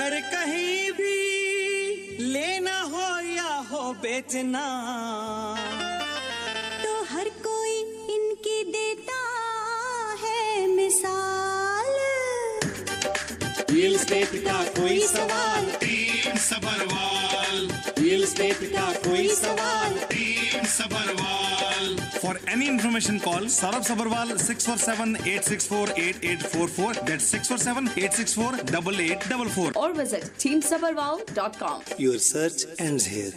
अगर कहीं भी लेना हो या हो बेचना, तो हर कोई इनकी देता है मिसाल। रियल एस्टेट का कोई सवाल, टीम सबरवाल। रियल एस्टेट का कोई सवाल, team Sabharwal. For any information, call Saurabh Sabharwal 647-864-8844. That's 647-864-8844. Or visit teamsabharwal.com. your search ends here.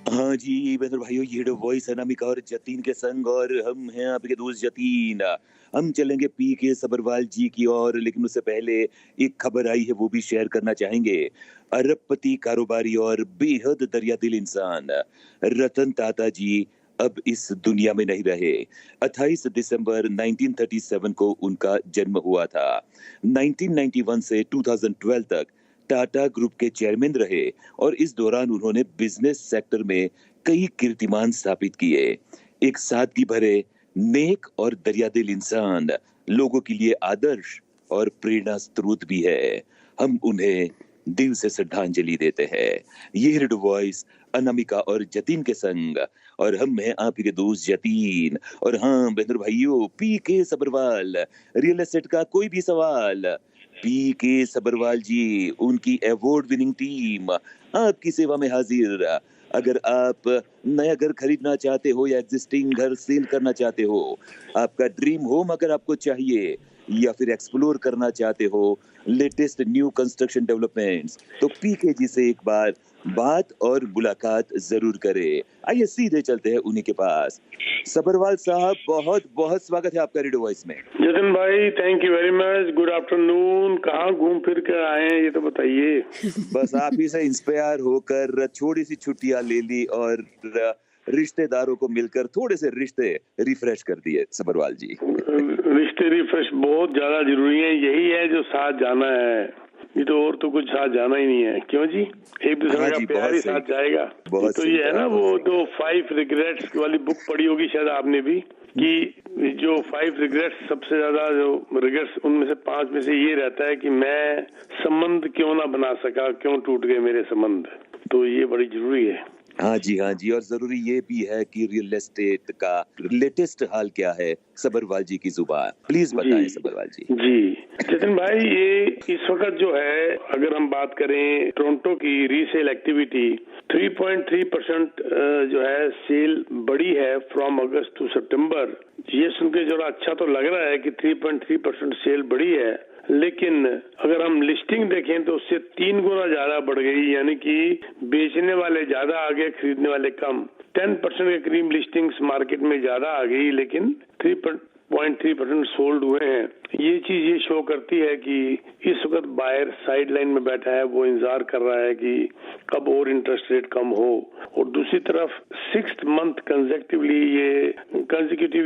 हाँ जी बहनों भाइयों, ये वॉइस अनामिका और जतीन के संग, और हम हैं आपके दोस्त जतीन। हम चलेंगे पी के सबरवाल जी की ओर, लेकिन उससे पहले एक खबर आई है, वो भी शेयर करना चाहेंगे। अरबपति कारोबारी और बेहद दरियादिल इंसान रतन टाटा जी अब इस दुनिया में नहीं रहे। 28 दिसंबर 1937 को उनका जन्म हुआ था। 1991 से 2012 तक टाटा ग्रुप के चेयरमैन रहे और इस दौरान उन्होंने बिजनेस सेक्टर में कई कीर्तिमान स्थापित किए। एक सादगी भरे, नेक और दरियादिल इंसान, लोगों के लिए आदर्श और प्रेरणा स्रोत भी है। हम उन्हें दिल से श्रद्धांजलि देते हैं। ये रेडियो वॉइस अनामिका और जतीन के संग, और हम हैं आप के दोस्त जतीन। और हाँ बहनों भाइयों, पी के सबरवाल, रियल एस्टेट का कोई भी सवाल, पी के सबरवाल जी, उनकी अवार्ड विनिंग टीम आपकी सेवा में हाजिर। अगर आप नया घर खरीदना चाहते हो या एग्जिस्टिंग घर सेल करना चाहते हो, आपका ड्रीम होम अगर आपको चाहिए, या फिर एक्सप्लोर करना चाहते हो लेटेस्ट न्यू कंस्ट्रक्शन डेवलपमेंट्स, तो पीके जी से एक बार बात और मुलाकात जरूर करें। आइए सीधे चलते हैं उन्हीं के पास। सबरवाल साहब, बहुत बहुत स्वागत है आपका रेडियो वॉइस में। जतिन भाई, thank you very much. Good afternoon. कहाँ घूम फिर कर आए हैं ये तो बताइए। बस आप ही से इंस्पायर होकर थोड़ी सी छुट्टियां ले ली और रिश्तेदारों को मिलकर थोड़े से रिश्ते रिफ्रेश कर दिए सबरवाल जी। रिश्ते रिफ्रेश बहुत ज्यादा जरूरी है, यही है जो साथ जाना है, ये तो और तो कुछ साथ जाना ही नहीं है। क्यों जी, एक दूसरे का प्यार ही साथ जाएगा। तो ये है ना, वो तो 5 रिग्रेट्स वाली बुक पढ़ी होगी शायद आपने भी, कि जो 5 रिग्रेट्स, सबसे ज्यादा जो रिग्रेट्स उनमें से 5 में से ये रहता है कि मैं संबंध क्यों ना बना सका, क्यों टूट गए मेरे संबंध। तो ये बड़ी जरूरी है। हाँ जी, और जरूरी ये भी है कि रियल एस्टेट का लेटेस्ट हाल क्या है, सबरवाल जी की जुबान प्लीज बताएं सबरवाल जी। जी जतिन भाई, ये इस वक्त जो है, अगर हम बात करें टोरंटो की रीसेल एक्टिविटी, 3.3% जो है सेल बढ़ी है फ्रॉम अगस्त टू सितंबर। ये सुन के जरा अच्छा तो लग रहा है कि 3.3% सेल बढ़ी है, लेकिन अगर हम लिस्टिंग देखें तो उससे 3 गुना ज्यादा बढ़ गई, यानी कि बेचने वाले ज्यादा आ गए, खरीदने वाले कम। 10% के करीब लिस्टिंग्स मार्केट में ज्यादा आ गई, लेकिन 3.3% सोल्ड हुए हैं। ये चीज ये शो करती है कि इस वक्त बायर साइड लाइन में बैठा है, वो इंतजार कर रहा है कि कब और इंटरेस्ट रेट कम हो। और दूसरी तरफ 6th मंथ कंसेक्यूटिव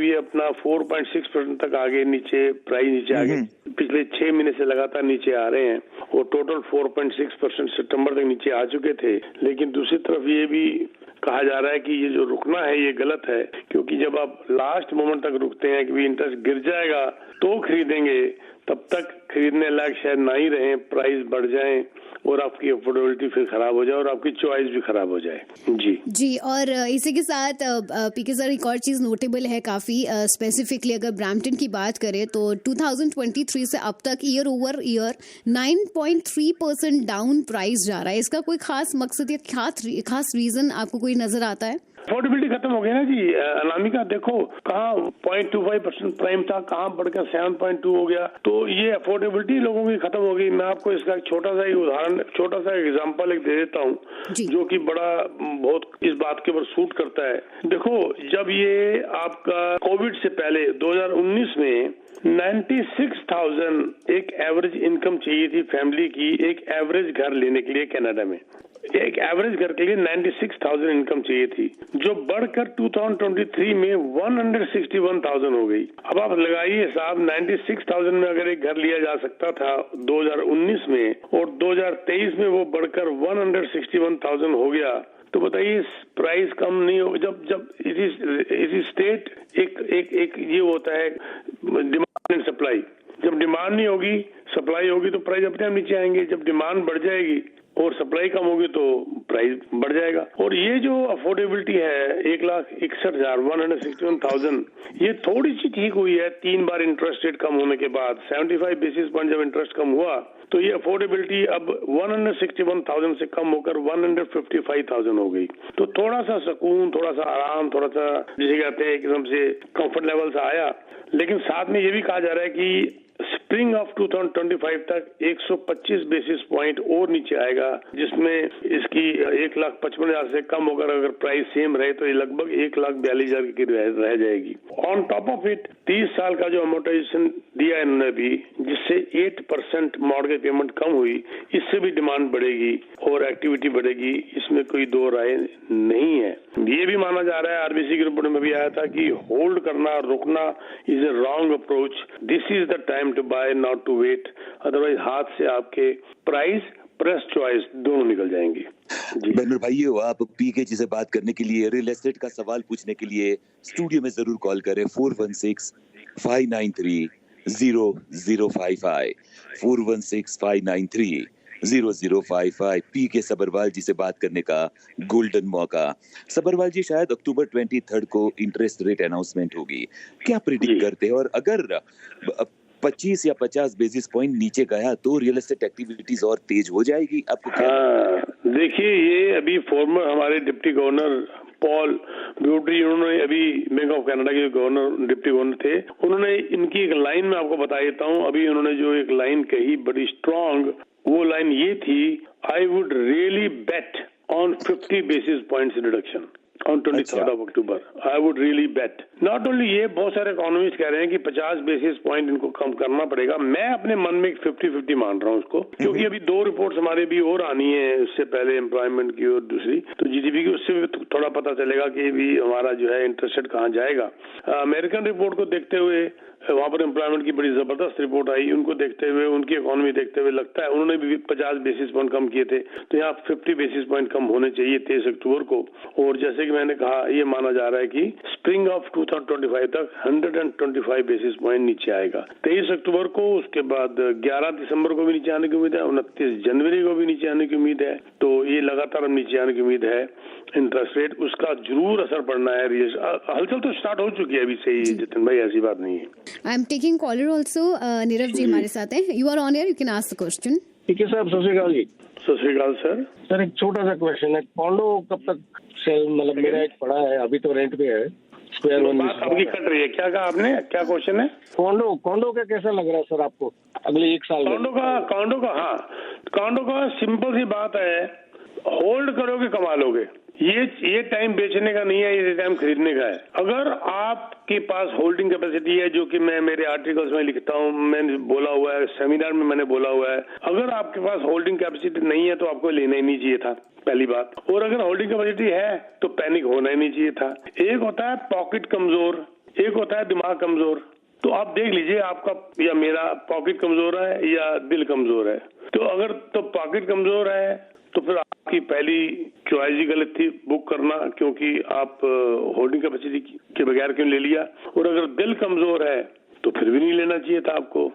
ये अपना 4.6% तक आगे नीचे प्राइस नीचे आगे पिछले 6 महीने से लगातार नीचे आ रहे हैं, और टोटल 4.6% सितंबर तक नीचे आ चुके थे। लेकिन दूसरी तरफ ये भी कहा जा रहा है कि ये जो रुकना है ये गलत है, क्योंकि जब आप लास्ट मोमेंट तक रुकते हैं कि भी इंटरेस्ट गिर जाएगा तो खरीदेंगे, तब तक खरीदने लायक शायद ना ही रहे, प्राइस बढ़ जाए और आपकी अफोर्डेबिलिटी फिर खराब हो जाए और आपकी चॉइस भी खराब हो जाए। जी और इसी के साथ पीके सर एक और चीज नोटेबल है काफी स्पेसिफिकली, अगर ब्रैम्पटन की बात करें तो 2023 से अब तक year over year 9.3% down price जा रहा है। इसका कोई खास मकसद या खास रीजन आपको कोई नजर आता है? अफोर्डेबिलिटी खत्म हो गई ना जी। अनामिका देखो, कहाँ 0.25% प्राइम था, कहाँ बढ़कर 7.2 हो गया। तो ये अफोर्डेबिलिटी लोगों की खत्म हो गई। मैं आपको इसका छोटा सा उदाहरण, छोटा सा एग्जांपल एक दे देता हूँ, जो कि बड़ा बहुत इस बात के ऊपर सूट करता है। देखो, जब ये आपका कोविड से पहले 2019 में 96,000 एक एवरेज इनकम चाहिए थी फैमिली की, एक एवरेज घर लेने के लिए कनाडा में। एक एवरेज घर के लिए 96,000 इनकम चाहिए थी, जो बढ़कर 2023 में 161,000 हो गई। अब आप लगाइए हिसाब, 96,000 में अगर एक घर लिया जा सकता था 2019 में, और 2023 में वो बढ़कर 161,000 हो गया, तो बताइए प्राइस कम नहीं हो। जब इसी स्टेट एक ये होता है डिमांड एंड सप्लाई। जब डिमांड नहीं होगी, सप्लाई होगी तो प्राइस अपने आप नीचे आएंगे, जब डिमांड बढ़ जाएगी और सप्लाई कम होगी तो प्राइस बढ़ जाएगा। और ये जो अफोर्डेबिलिटी है 1,61,000 161,000, ये थोड़ी सी ठीक हुई है 3 बार इंटरेस्ट रेट कम होने के बाद। 75 बेसिस पॉइंट जब इंटरेस्ट कम हुआ तो ये अफोर्डेबिलिटी अब 161,000 से कम होकर 155,000 हो गई। तो थोड़ा सा सुकून, थोड़ा सा आराम, थोड़ा सा जिसे कहते हैं एकदम से कंफर्ट लेवल से आया। लेकिन साथ में ये भी कहा जा रहा है कि स्प्रिंग ऑफ 2025 तक 125 बेसिस पॉइंट और नीचे आएगा, जिसमें इसकी 1,55,000 से कम होकर अगर प्राइस सेम रहे तो ये लगभग 1,42,000 की रह जाएगी। ऑन टॉप ऑफ इट 30 साल का जो अमोर्टाइजेशन दिया इन्होंने भी, जिससे 8% मॉर्गेज पेमेंट कम हुई, इससे भी डिमांड बढ़ेगी और एक्टिविटी बढ़ेगी, इसमें कोई दो राय नहीं है। ये भी माना जा रहा है, आरबीसी की रिपोर्ट में भी आया था कि होल्ड करना और रुकना is a wrong approach. This is the time to buy, not to wait, otherwise हाथ से आपके प्राइस प्रेस चॉइस दोनों निकल जाएंगी। बैनर भाइयों, आप पीके जी से बात करने के लिए, रियल एस्टेट का सवाल पूछने के लिए स्टूडियो में जरूर कॉल करें 416-593-0055 416-593-0055। पीके सबरवाल जी से बात करने का गोल्डन मौका। सबरवाल जी, शायद अक्टूबर 23 को इंटरेस्ट रेट अनाउंसमेंट होगी, क्या प्रिडिक्ट करते हैं? और अगर 25 या 50 बेसिस पॉइंट नीचे गया तो रियल एस्टेट एक्टिविटीज और तेज हो जाएगी, आपको क्या? देखिए, ये अभी फॉर्मर हमारे डिप्टी गवर्नर पॉल ब्यूटी, उन्होंने अभी बैंक ऑफ कनाडा के गवर्नर, डिप्टी गवर्नर थे, उन्होंने इनकी एक लाइन में आपको बता देता हूँ। अभी उन्होंने जो एक लाइन कही बड़ी स्ट्रांग, वो लाइन ये थी, I would really bet on 50 basis points reduction on 23rd of October. I would really bet. Not only ये, बहुत सारे इकोनॉमिस्ट कह रहे हैं कि 50 बेसिस पॉइंट इनको कम करना पड़ेगा। मैं अपने मन में 50-50 मान रहा हूँ उसको, क्योंकि अभी 2 रिपोर्ट्स हमारे भी और आनी है, उससे पहले एम्प्लॉयमेंट की और दूसरी तो जीडीपी की, उससे भी थोड़ा पता चलेगा कि भी हमारा जो है इंटरेस्ट रेट कहाँ जाएगा। अमेरिकन रिपोर्ट को देखते हुए, वहां पर एम्प्लॉयमेंट की बड़ी जबरदस्त रिपोर्ट आई, उनको देखते हुए, उनकी इकोनॉमी देखते हुए लगता है उन्होंने भी 50 बेसिस पॉइंट कम किए थे, तो यहाँ 50 बेसिस पॉइंट कम होने चाहिए 23 अक्टूबर को। और जैसे कि मैंने कहा, ये माना जा रहा है कि स्प्रिंग ऑफ 2025 तक 125 बेसिस पॉइंट नीचे आएगा 23 अक्टूबर को। उसके बाद 11 दिसंबर को भी नीचे आने की उम्मीद है, 29 जनवरी को भी नीचे आने की उम्मीद है। तो ये लगातार नीचे आने की उम्मीद है इंटरेस्ट रेट, उसका जरूर असर पड़ना है। हलचल तो स्टार्ट हो चुकी है अभी से ही, जितिन भाई, ऐसी बात नहीं है। I am taking caller also. Nirav ji हमारे साथ हैं, you are on air, you can ask the question. ठीक है साहब, सत श्री अकाल जी। सत श्री अकाल सर। सर, एक छोटा सा क्वेश्चन है, कॉन्डो कब तक सेल, मतलब मेरा एक पड़ा है, अभी तो रेंट पे है, स्क्वायर वन। बात आपकी कट रही है, क्या कहा आपने, क्या क्वेश्चन है? कॉन्डो का कैसा लग रहा है सर आपको अगले 1 साल में? कॉन्डो का सिंपल सी बात है, होल्ड करोगे कमा लोगे। ये टाइम बेचने का नहीं है, ये टाइम खरीदने का है। अगर आपके पास होल्डिंग कैपेसिटी है, जो कि मैं मेरे आर्टिकल्स में लिखता हूँ, मैंने बोला हुआ है, सेमिनार में मैंने बोला हुआ है, अगर आपके पास होल्डिंग कैपेसिटी नहीं है तो आपको लेना ही नहीं चाहिए था, पहली बात। और अगर होल्डिंग कैपेसिटी है तो पैनिक होना ही नहीं चाहिए था। एक होता है पॉकेट कमजोर, एक होता है दिमाग कमजोर। तो आप देख लीजिए, आपका या मेरा पॉकेट कमजोर है या दिल कमजोर है। तो अगर तो पॉकेट कमजोर है तो फिर आपकी पहली चॉइस ही गलत थी बुक करना, क्योंकि आप होल्डिंग कैपेसिटी के बगैर क्यों ले लिया। और अगर दिल कमजोर है तो फिर भी नहीं लेना चाहिए था आपको।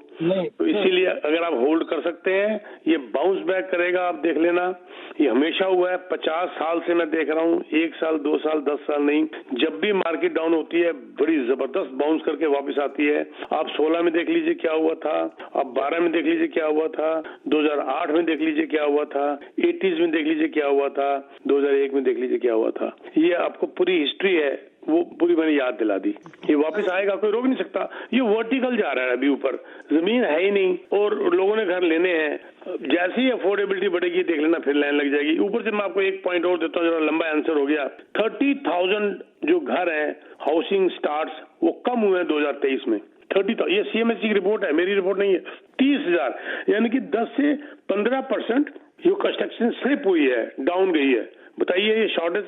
तो इसीलिए अगर आप होल्ड कर सकते हैं, ये बाउंस बैक करेगा, आप देख लेना। ये हमेशा हुआ है, 50 साल से मैं देख रहा हूँ, 1 साल 2 साल 10 साल नहीं, जब भी मार्केट डाउन होती है बड़ी जबरदस्त बाउंस करके वापस आती है। आप 16 में देख लीजिए क्या हुआ था, आप 12 में देख लीजिए क्या हुआ था, 2008 में देख लीजिए क्या हुआ था, 80s में देख लीजिए क्या हुआ था, 2001 में देख लीजिए क्या हुआ था। ये आपको पूरी हिस्ट्री है, वो पूरी मैंने याद दिला दी। ये वापस आएगा, कोई रोक नहीं सकता। ये वर्टिकल जा रहा है अभी, ऊपर जमीन है ही नहीं और लोगों ने घर लेने हैं। जैसे ही अफोर्डेबिलिटी बढ़ेगी देख लेना, फिर लाइन लग जाएगी। ऊपर से मैं आपको एक पॉइंट और देता हूँ, जरा लंबा आंसर हो गया। 30,000 जो घर हैं हाउसिंग स्टार्ट्स, वो कम हुए हैं 2023 में। 30,000, ये सीएमएससी की रिपोर्ट है, मेरी रिपोर्ट नहीं है। 30,000 यानी कि 10 से 15% जो कंस्ट्रक्शन स्लिप हुई है, डाउन गई है। बताइए, ये शॉर्टेज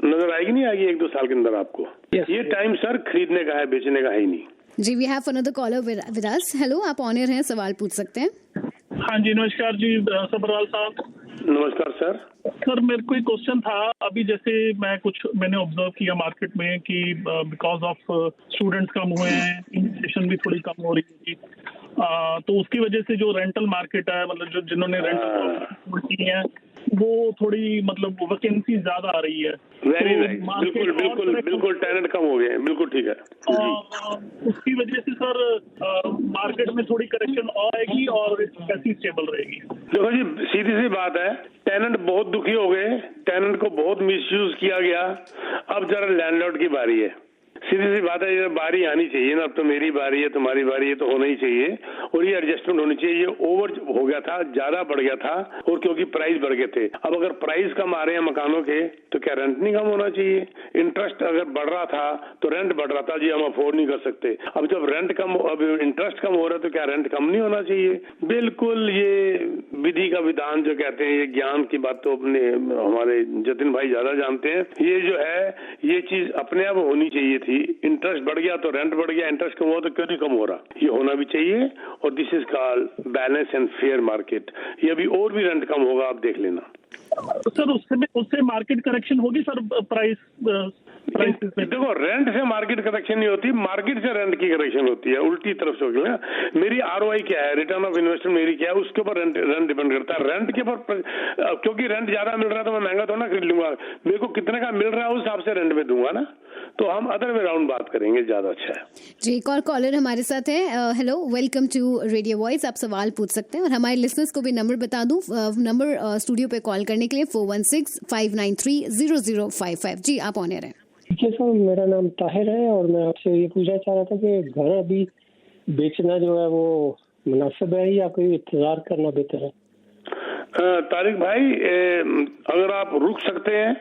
नजर आएगी नहीं आएगी 1-2 साल के अंदर आपको? ये टाइम सर खरीदने का है, बेचने का है ही नहीं। जी, we have another caller with us. Hello, आप ऑन एयर हैं, सवाल पूछ सकते हैं। हाँ जी, नमस्कार जी सबरवाल साहब। नमस्कार सर। सर, मेरे को एक क्वेश्चन था। अभी जैसे मैंने ऑब्जर्व किया मार्केट में कि बिकॉज ऑफ स्टूडेंट्स कम हुए हैं, इन्वेस्टिगेशन भी थोड़ी कम हो रही है। तो उसकी वजह से जो रेंटल मार्केट है, मतलब जो जिन्होंने रेंटल की है वो थोड़ी मतलब वैकेंसी ज्यादा आ रही है। वेरी राइट, बिल्कुल बिल्कुल बिल्कुल टेनेंट कम हो गए हैं, बिल्कुल ठीक है। उसकी वजह से सर मार्केट में थोड़ी करेक्शन आएगी और कैसी स्टेबल रहेगी। देखो जी, सीधी सी बात है, टेनेंट बहुत दुखी हो गए, टेनेंट को बहुत मिसयूज किया गया। अब जरा लैंडलॉर्ड की बारी है। सीधी सी बात है, ये बारी आनी चाहिए ना, अब तो मेरी बारी है, तुम्हारी बारी है, तो होना ही चाहिए और ये एडजस्टमेंट होनी चाहिए। ये ओवर हो गया था, ज्यादा बढ़ गया था, और क्योंकि प्राइस बढ़ गए थे। अब अगर प्राइस कम आ रहे हैं मकानों के, तो क्या रेंट नहीं कम होना चाहिए? इंटरेस्ट अगर बढ़ रहा था तो रेंट बढ़ रहा था, जी हम अफोर्ड नहीं कर सकते। अब जब रेंट कम, अब इंटरेस्ट कम हो रहा है, तो क्या रेंट कम नहीं होना चाहिए? बिल्कुल, ये विधि का विधान जो कहते हैं, ये ज्ञान की बात तो अपने हमारे जतिन भाई ज्यादा जानते हैं। ये जो है, ये चीज अपने आप होनी चाहिए थी। इंटरेस्ट बढ़ गया तो रेंट बढ़ गया, इंटरेस्ट कम हुआ तो क्यों नहीं कम हो रहा? ये होना भी चाहिए, और this is called balance and fair market. ये अभी और भी रेंट कम होगा, आप देख लेना। सर उससे मार्केट करेक्शन होगी सर, प्राइस देखो, रेंट से मार्केट करेक्शन नहीं होती, मार्केट से रेंट की करेक्शन होती है, उल्टी तरफ से होगी ना। मेरी ROI क्या है, रिटर्न ऑफ इन्वेस्टमेंट मेरी क्या है, उसके ऊपर रेंट डिपेंड करता है। रेंट के ऊपर, क्योंकि रेंट ज्यादा मिल रहा है तो मैं महंगा तो ना खरीद लूंगा, मेरे को कितने का मिल रहा है उस हिसाब से रेंट में दूंगा ना। तो हम अदर वे राउंड बात करेंगे, ज्यादा अच्छा है जी। एक और कॉलर हमारे साथ है। Hello, welcome to radio voice. आप सवाल पूछ सकते हैं और हमारे लिसनर्स को भी नंबर बता दूं। नंबर स्टूडियो पे कॉल करने के लिए 4165930055। जी, आप ऑन एयर हैं। ठीक है सर, मेरा नाम ताहिर है और मैं आपसे ये पूछना चाह रहा था कि घर अभी बेचना जो है वो मुनासिब है या कोई इंतजार करना बेहतर है? तारिक भाई, अगर आप रुक सकते हैं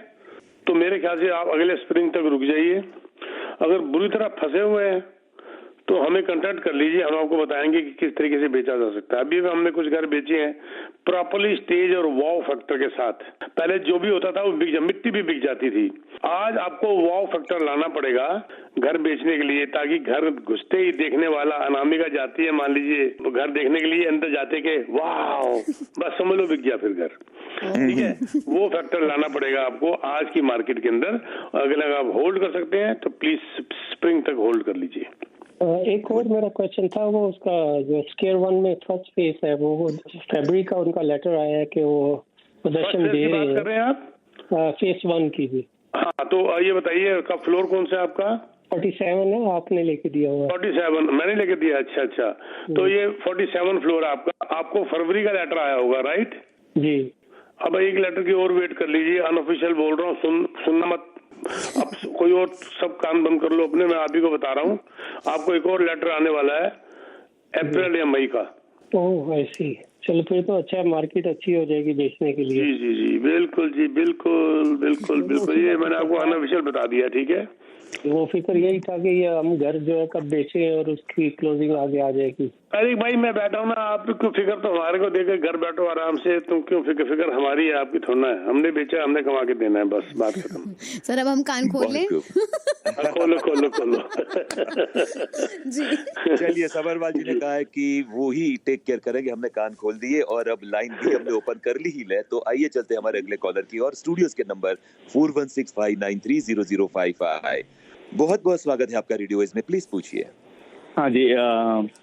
तो मेरे ख्याल से आप अगले स्प्रिंग तक रुक जाइए। अगर बुरी तरह फंसे हुए हैं तो हमें कांटेक्ट कर लीजिए, हम आपको बताएंगे कि किस तरीके से बेचा जा सकता है। अभी हमने कुछ घर बेचे हैं प्रॉपर्ली स्टेज और वाव फैक्टर के साथ। पहले जो भी होता था वो बिक मिट्टी भी बिक जाती थी। आज आपको वाव फैक्टर लाना पड़ेगा घर बेचने के लिए, ताकि घर घुसते ही देखने वाला, अनामिका जाती है मान लीजिए तो घर देखने के लिए, अंदर जाते के वाह, बस समझ लो बिक गया फिर घर। ठीक है, वो फैक्टर लाना पड़ेगा आपको आज की मार्केट के अंदर। अगर आप होल्ड कर सकते हैं तो प्लीज स्प्रिंग तक होल्ड कर लीजिए। एक और मेरा क्वेश्चन था, वो उसका जो स्केयर 1 में फर्स्ट फेस है, वो फरवरी का उनका लेटर आया है कि वो पोजीशन दे रहे हैं। कर रहे हैं आप फेस 1 की भी? हाँ, तो ये बताइए का फ्लोर कौन सा है आपका? 47 है, आपने लेके दिया हुआ। 47 मैंने लेके दिया। अच्छा अच्छा, तो ये 47 फ्लोर है आपका। आपको फरवरी का लेटर आया होगा, राइट जी? अब एक लेटर की और वेट कर लीजिए, अनऑफिशियल बोल रहा हूँ, सुनना मत। अब कोई और सब कान बंद कर लो अपने, मैं आप ही को बता रहा हूँ। आपको एक और लेटर आने वाला है अप्रैल या मई का। ओह ऐसी, चलो फिर तो अच्छा है, मार्केट अच्छी हो जाएगी बेचने के लिए। जी जी जी, बिल्कुल जी, बिल्कुल बिल्कुल बिल्कुल, ये मैंने आपको अनऑफिशियल बता दिया। ठीक है, वो फिक्र यही था कि ये हम घर जो है कब बेचे और उसकी क्लोजिंग आगे आ जाएगी। अरे भाई, मैं बैठा हूँ ना, आप क्यों फिक्र तो हमारे को देकर घर बैठो आराम से, तुम क्यों फिक्र हमारी है, आपकी थोड़ा है। हमने बेचा, हमने कमा के देना है, बस बात खत्म। सर अब हम कान खोल लें? खोलो खोलो खोलो। जी चलिए, सबरवाल जी ने कहा है कि वो ही टेक केयर करेंगे, हमने कान खोल दिए और अब लाइन भी हमने ओपन कर ली ही है। तो आइए चलते हैं हमारे अगले कॉलर की और स्टूडियोज के नंबर 4165930055। बहुत बहुत स्वागत है आपका रेडियो वॉइस में, प्लीज पूछिए। हाँ जी,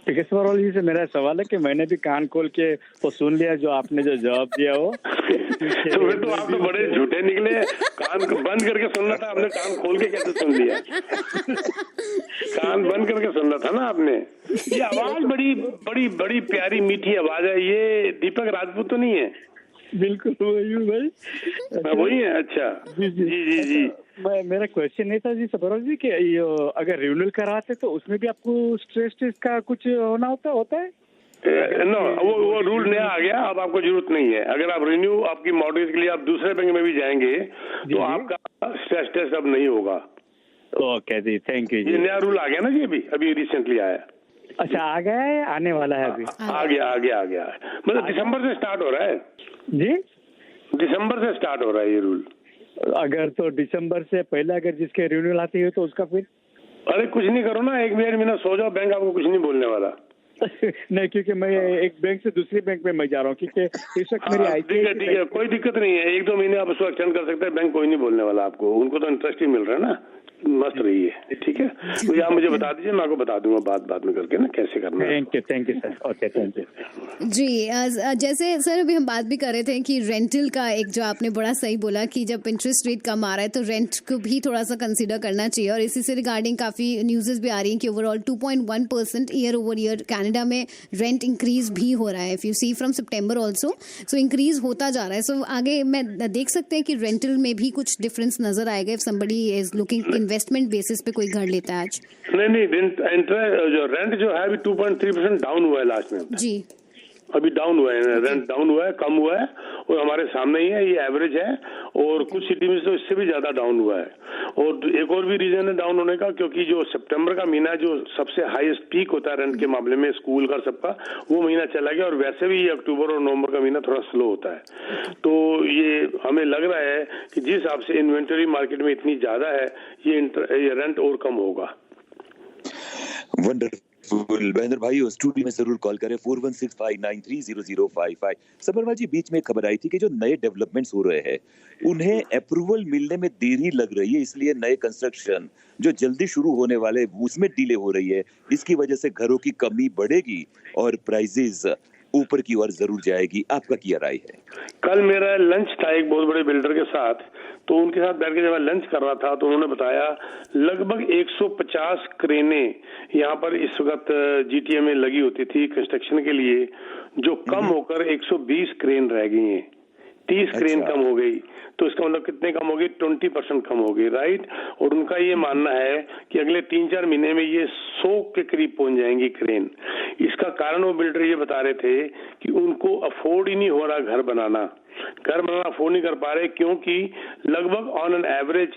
टिकेश्वर जी से मेरा सवाल है कि मैंने भी कान खोल के वो सुन लिया जो आपने जो जवाब दिया वो। तो आप तो बड़े झूठे निकले, कान बंद करके सुनना था आपने, कान खोल के कैसे सुन लिया? कान बंद करके सुनना था ना आपने। ये आवाज बड़ी बड़ी बड़ी प्यारी मीठी आवाज है, ये दीपक राजपूत तो नहीं है? बिल्कुल वही भाई, वही है। अच्छा जी जी जी जी। मेरा क्वेश्चन ये था जी सबरवाल जी कि अगर रिन्यूअल कराते तो उसमें भी आपको स्ट्रेस का कुछ होना होता है? नो, वो रूल नया आ गया, अब आपको जरूरत नहीं है। अगर आप रिन्यू आपकी मॉर्गेज के लिए आप दूसरे बैंक में भी जाएंगे तो आपका स्ट्रेस टेस्ट अब नहीं होगा। ओके जी, थैंक यू जी। ये नया रूल आ गया ना जी, अभी रिसेंटली आया। अच्छा, आ गया है, आने वाला है अभी? आ गया मतलब दिसंबर से स्टार्ट हो रहा है जी। दिसंबर से स्टार्ट हो रहा है ये रूल। अगर तो दिसंबर से पहले अगर जिसके रिन्यूअल आती है तो उसका फिर? अरे कुछ नहीं करो ना, 1 महीना सो जाओ, बैंक आपको कुछ नहीं बोलने वाला। नहीं, क्योंकि मैं एक बैंक से दूसरी बैंक में मैं जा रहा हूँ, क्योंकि इस वक्त मेरी ठीक है, कोई दिक्कत नहीं है, 1-2 महीने आप उसको एक्सटेंड कर सकते हैं, बैंक कोई नहीं बोलने वाला आपको, उनको तो इंटरेस्ट ही मिल रहा है ना। मस्त रही है, ठीक है। तो आप मुझे बता दीजिए, मैं आपको बता दूंगा बाद में करके ना कैसे करना है। Thank you sir. Okay, thank you जी। जैसे सर अभी हम बात भी कर रहे थे कि रेंटल का एक जो आपने बड़ा सही बोला कि जब इंटरेस्ट रेट कम आ रहा है तो रेंट को भी थोड़ा सा कंसीडर करना चाहिए, और इसी से रिगार्डिंग काफ़ी न्यूज़ भी आ रही हैं कि overall 2.1% year over year Canada में रेंट इंक्रीज भी हो रहा है। इफ़ यू सी फ्रॉम सितंबर ऑल्सो, सो इंक्रीज होता जा रहा है। सो आगे मैं देख सकते हैं कि रेंटल में भी कुछ डिफरेंस नजर आएगा if somebody is looking investment basis पे कोई घर लेता है आज। नहीं, रेंट जो है अभी 2.3% डाउन हुआ है लास्ट में जी, अभी डाउन हुआ है, रेंट डाउन हुआ है, कम हुआ है, और हमारे सामने ही है, ये एवरेज है, और कुछ सिटी में तो इससे भी ज्यादा डाउन हुआ है। और एक और भी रीजन है डाउन होने का, क्योंकि जो सितंबर का महीना जो सबसे हाईएस्ट पीक होता है रेंट के मामले में स्कूल का सबका, वो महीना चला गया, और वैसे भी ये अक्टूबर और नवंबर का महीना थोड़ा स्लो होता है। तो ये हमें लग रहा है कि जिस हिसाब से इन्वेंटरी मार्केट में इतनी ज्यादा है, ये रेंट और कम होगा। वंडरफुल। महेंद्र भाई स्टूडियो में जरूर कॉल करें 4165930055। सबरवाल जी, बीच में खबर आई थी कि जो नए डेवलपमेंट्स हो रहे हैं उन्हें अप्रूवल मिलने में देरी लग रही है, इसलिए नए कंस्ट्रक्शन जो जल्दी शुरू होने वाले उसमें डिले हो रही है। इसकी वजह से घरों की कमी बढ़ेगी और प्राइसेस ऊपर की ओर जरूर जाएगी। आपका क्या राय है? कल मेरा लंच था एक बहुत बड़े बिल्डर के साथ, तो उनके साथ बैठ के जब मैं लंच कर रहा था तो उन्होंने बताया लगभग 150 क्रेनें यहाँ पर इस वक्त GTA में लगी होती थी कंस्ट्रक्शन के लिए, जो कम होकर 120 क्रेन रह गई हैं। 30 क्रेन कम हो गई, तो इसका मतलब कितने कम हो गई? 20% कम हो गई, राइट। और उनका ये मानना है कि अगले 3-4 महीने में ये 100 के करीब पहुंच जाएंगी क्रेन। इसका कारण वो बिल्डर ये बता रहे थे कि उनको अफोर्ड ही नहीं हो रहा घर बनाना अफोर्ड नहीं कर पा रहे, क्योंकि लगभग ऑन एन एवरेज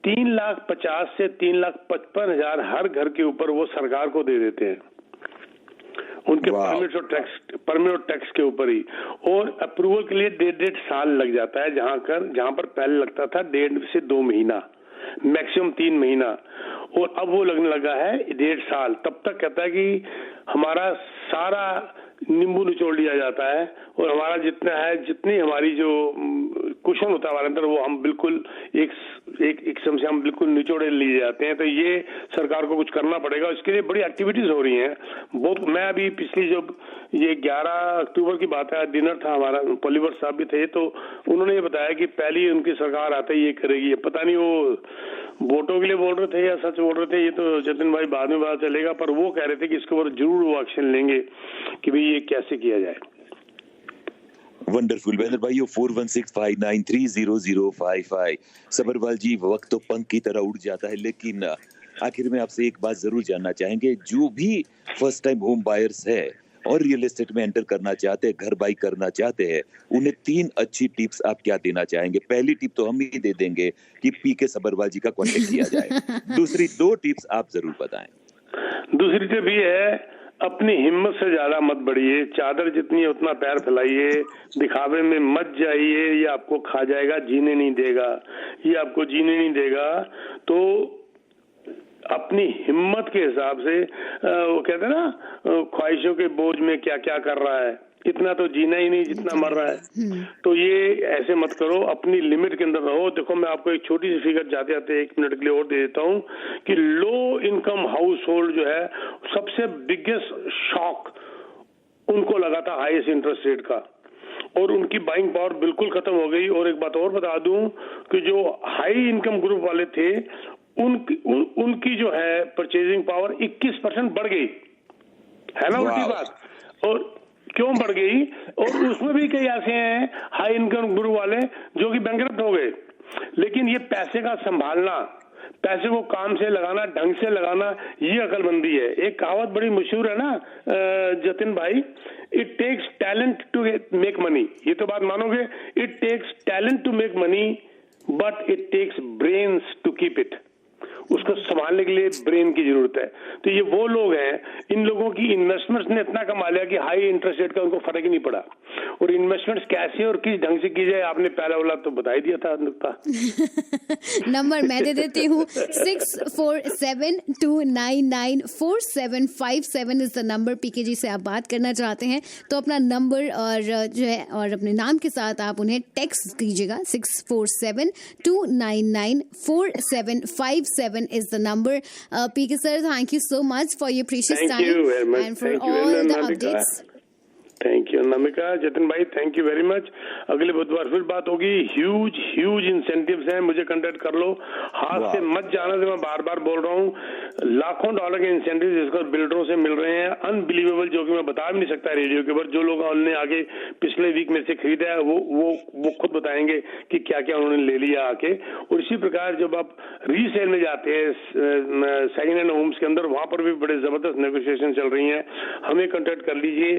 3,50,000 से 3,55,000 हर घर के ऊपर वो सरकार को दे देते हैं, उनके परमिट और टैक्स के ऊपर ही। और अप्रूवल के लिए 1.5 साल लग जाता है, जहां पर पहले लगता था 1.5 से 2 महीना, मैक्सिमम 3 महीना, और अब वो लगने लगा है 1.5 साल। तब तक कहता है कि हमारा सारा नींबू निचोड़ लिया जाता है, और हमारा जितनी हमारी जो कुशन होता है हमारे अंदर, वो हम बिल्कुल एक किस्म से हम बिल्कुल निचोड़े लिए जाते हैं। तो ये सरकार को कुछ करना पड़ेगा, इसके लिए बड़ी एक्टिविटीज हो रही हैं बहुत। मैं अभी पिछली जब ये 11 अक्टूबर की बात है, डिनर था हमारा, पॉलीवर साहब भी थे, तो उन्होंने ये बताया कि पहली उनकी सरकार आते ही ये करेगी। पता नहीं वो वोटों के लिए बोल रहे थे या सच बोल रहे थे, ये तो जतिन भाई बाद में पता चलेगा, पर वो कह रहे थे कि इसके ऊपर जरूर वो एक्शन लेंगे कि भाई ये कैसे किया जाए। वंडरफुल महेंद्र भाई, 4165930055। सबरवाल जी, वक्त तो पंख की तरह उड़ जाता है, लेकिन आखिर में आपसे एक बात जरूर जानना चाहेंगे। जो भी फर्स्ट टाइम होम बायर्स है और रियल एस्टेट में एंटर करना चाहते हैं, घर बाई करना चाहते हैं, उन्हें 3 अच्छी टिप्स आप क्या देना चाहेंगे? पहली टिप तो हम ही दे देंगे कि PK सबरवाल जी का कांटेक्ट किया जाए। दूसरी 2 टिप्स आप जरूर बताएं। दूसरी टिप ये है, अपनी हिम्मत से ज्यादा मत बढ़िए, चादर जितनी है उतना पैर फैलाइए, दिखावे में मत जाइए, ये आपको खा जाएगा, जीने नहीं देगा, ये आपको जीने नहीं देगा। तो अपनी हिम्मत के हिसाब से, वो कहते हैं ना, ख्वाहिशों के बोझ में क्या क्या कर रहा है, इतना तो जीना ही नहीं जितना मर रहा है। तो ये ऐसे मत करो, अपनी लिमिट के अंदर रहो। देखो, मैं आपको एक छोटी सी फिगर जाते जाते 1 मिनट के लिए और दे देता हूँ कि लो इनकम हाउस होल्ड जो है, सबसे बिगेस्ट शॉक उनको लगा था हाईएस्ट इंटरेस्ट रेट का, और उनकी बाइंग पावर बिल्कुल खत्म हो गई। और एक बात और बता दूं कि जो हाई इनकम ग्रुप वाले थे, उनकी जो है परचेजिंग पावर 21% बढ़ गई, है ना उल्टी बात। और क्यों बढ़ गई? और उसमें भी कई ऐसे हैं हाई इनकम ग्रुप वाले जो कि बैंकरप्ट हो गए। लेकिन ये पैसे का संभालना, पैसे को काम से लगाना, ढंग से लगाना, ये अकलमंदी है। एक कहावत बड़ी मशहूर है ना जतिन भाई, it takes talent to make money. ये तो बात मानोगे, it takes talent to make money but it takes brains to keep it. उसको संभालने के लिए ब्रेन की जरूरत है। तो ये वो लोग हैं, इन लोगों की इन्वेस्टमेंट्स ने इतना कमा लिया कि हाई इंटरेस्ट रेट का उनको फर्क ही नहीं पड़ा। और इन्वेस्टमेंट्स कैसे और किस ढंग से की जाए, आपने पहला वाला तो बता ही दिया था नुक्ता। नंबर मैं दे देती हूँ, 6472994757 इज द नंबर। PK जी से आप बात करना चाहते हैं तो अपना नंबर और जो है और अपने नाम के साथ आप उन्हें टेक्स्ट कीजिएगा 6472994757 474-7 is the number. PK sir, thank you so much for your precious time. Thank you very much. And for Thank you all very the much, updates. Thank you Namika, Jatin भाई थैंक यू वेरी मच। अगले बुधवार फिर बात होगी। Huge incentives हैं, मुझे contact कर लो। हाथ से मत जाना, से मैं बार बार बोल रहा हूँ। लाखों डॉलर के इंसेंटिव्स इसको बिल्डरों से मिल रहे हैं, अनबिलीवेबल, जो कि मैं बता भी नहीं सकता रेडियो के ऊपर। जो लोग ने आगे पिछले वीक में से खरीदा है वो खुद बताएंगे कि क्या क्या उन्होंने ले लिया आके। और इसी प्रकार जब आप रीसेल में जाते हैं सेकेंड हैंड होम्स के अंदर, वहां पर भी बड़े जबरदस्त नेगोशिएशन चल रही हैं। हमें कांटेक्ट कर लीजिए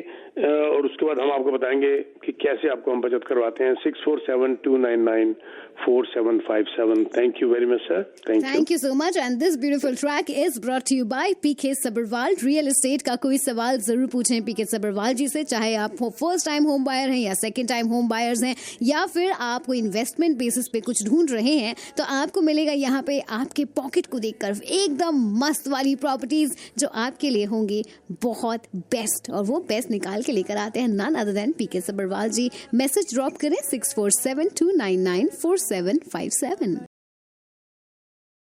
और उसके बाद हम आपको बताएंगे कि कैसे आपको हम बचत करवाते हैं। 6472994757। Thank you very much sir. Thank you so much. And this beautiful track is brought to you by PK Sabharwal. Real estate का कोई सवाल जरूर पूछें पीके सब्रवाल जी से, चाहे आप फर्स्ट टाइम होम बायर हैं या सेकंड टाइम होम बायर्स हैं, या फिर आप कोई इन्वेस्टमेंट बेसिस पे कुछ ढूंढ रहे हैं, तो आपको मिलेगा यहाँ पे आपके पॉकेट को देखकर एकदम मस्त वाली प्रॉपर्टीज जो आपके लिए होंगी बहुत बेस्ट, और वो बेस्ट निकाल के लेकर आते हैं नन अदर देन पीके सब्रवाल जी। मैसेज ड्रॉप करें 6472994757।